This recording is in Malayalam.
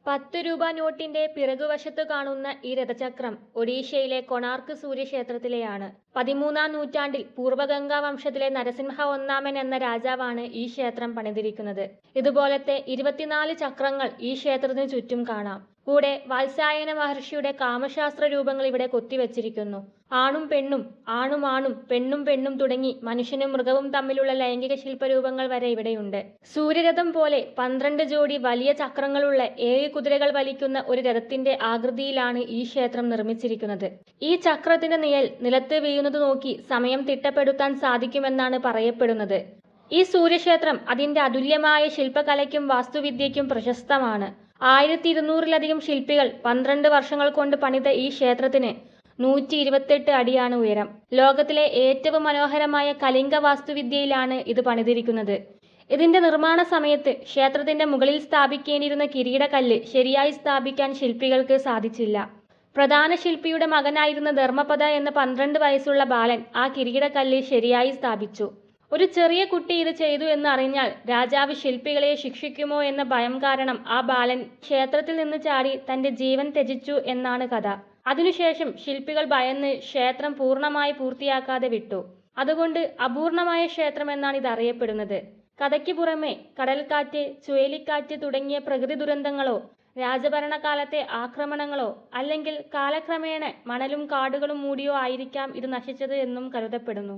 10 രൂപ നോട്ടിന്റെ പിറകുവശത്തു കാണുന്ന ഈ രഥചക്രം ഒഡീഷയിലെ കൊണാർക്ക് സൂര്യക്ഷേത്രത്തിലെയാണ്. 13-ാം നൂറ്റാണ്ടിൽ പൂർവഗംഗാ വംശത്തിലെ നരസിംഹ ഒന്നാമൻ എന്ന രാജാവാണ് ഈ ക്ഷേത്രം പണിതിരിക്കുന്നത്. ഇതുപോലത്തെ 24 ചക്രങ്ങൾ ഈ ക്ഷേത്രത്തിനു ചുറ്റും കാണാം. കൂടെ വാത്സ്യായന മഹർഷിയുടെ കാമശാസ്ത്ര രൂപങ്ങൾ ഇവിടെ കൊത്തിവച്ചിരിക്കുന്നു. ആണും പെണ്ണും, ആണും ആണും, പെണ്ണും പെണ്ണും തുടങ്ങി മനുഷ്യനും മൃഗവും തമ്മിലുള്ള ലൈംഗിക ശില്പരൂപങ്ങൾ വരെ ഇവിടെയുണ്ട്. സൂര്യരഥം പോലെ 12 ജോഡി വലിയ ചക്രങ്ങളുള്ള 7 കുതിരകൾ വലിക്കുന്ന ഒരു രഥത്തിന്റെ ആകൃതിയിലാണ് ഈ ക്ഷേത്രം നിർമ്മിച്ചിരിക്കുന്നത്. ഈ ചക്രത്തിന്റെ നിഴൽ നിലത്ത് വീഴുന്നത് നോക്കി സമയം തിട്ടപ്പെടുത്താൻ സാധിക്കുമെന്നാണ് പറയപ്പെടുന്നത്. ഈ സൂര്യക്ഷേത്രം അതിന്റെ അതുല്യമായ ശില്പകലയ്ക്കും വാസ്തുവിദ്യയ്ക്കും പ്രശസ്തമാണ്. 1200-ലധികം ശില്പികൾ 12 വർഷങ്ങൾ കൊണ്ട് പണിത ഈ ക്ഷേത്രത്തിന് 128 അടിയാണ് ഉയരം. ലോകത്തിലെ ഏറ്റവും മനോഹരമായ കലിംഗ വാസ്തുവിദ്യയിലാണ് ഇത് പണിതിരിക്കുന്നത്. ഇതിന്റെ നിർമ്മാണ സമയത്ത് ക്ഷേത്രത്തിന്റെ മുകളിൽ സ്ഥാപിക്കേണ്ടിയിരുന്ന കിരീടക്കല്ല് ശരിയായി സ്ഥാപിക്കാൻ ശില്പികൾക്ക് സാധിച്ചില്ല. പ്രധാന ശില്പിയുടെ മകനായിരുന്ന ധർമ്മപദ എന്ന 12 വയസ്സുള്ള ബാലൻ ആ കിരീടക്കല്ല് ശരിയായി സ്ഥാപിച്ചു. ഒരു ചെറിയ കുട്ടി ഇത് ചെയ്തു എന്ന് അറിഞ്ഞാൽ രാജാവ് ശില്പികളെ ശിക്ഷിക്കുമോ എന്ന ഭയം കാരണം ആ ബാലൻ ക്ഷേത്രത്തിൽ നിന്ന് ചാടി തന്റെ ജീവൻ ത്യജിച്ചു എന്നാണ് കഥ. അതിനുശേഷം ശില്പികൾ ഭയന്ന് ക്ഷേത്രം പൂർണ്ണമായി പൂർത്തിയാക്കാതെ വിട്ടു. അതുകൊണ്ട് അപൂർണമായ ക്ഷേത്രം എന്നാണ് ഇത് അറിയപ്പെടുന്നത്. കഥയ്ക്ക് പുറമെ കടൽക്കാറ്റ്, ചുഴലിക്കാറ്റ് തുടങ്ങിയ പ്രകൃതി ദുരന്തങ്ങളോ രാജഭരണകാലത്തെ ആക്രമണങ്ങളോ അല്ലെങ്കിൽ കാലക്രമേണ മണലും കാടുകളും മൂടിയോ ആയിരിക്കാം ഇത് നശിച്ചത് എന്നും കരുതപ്പെടുന്നു.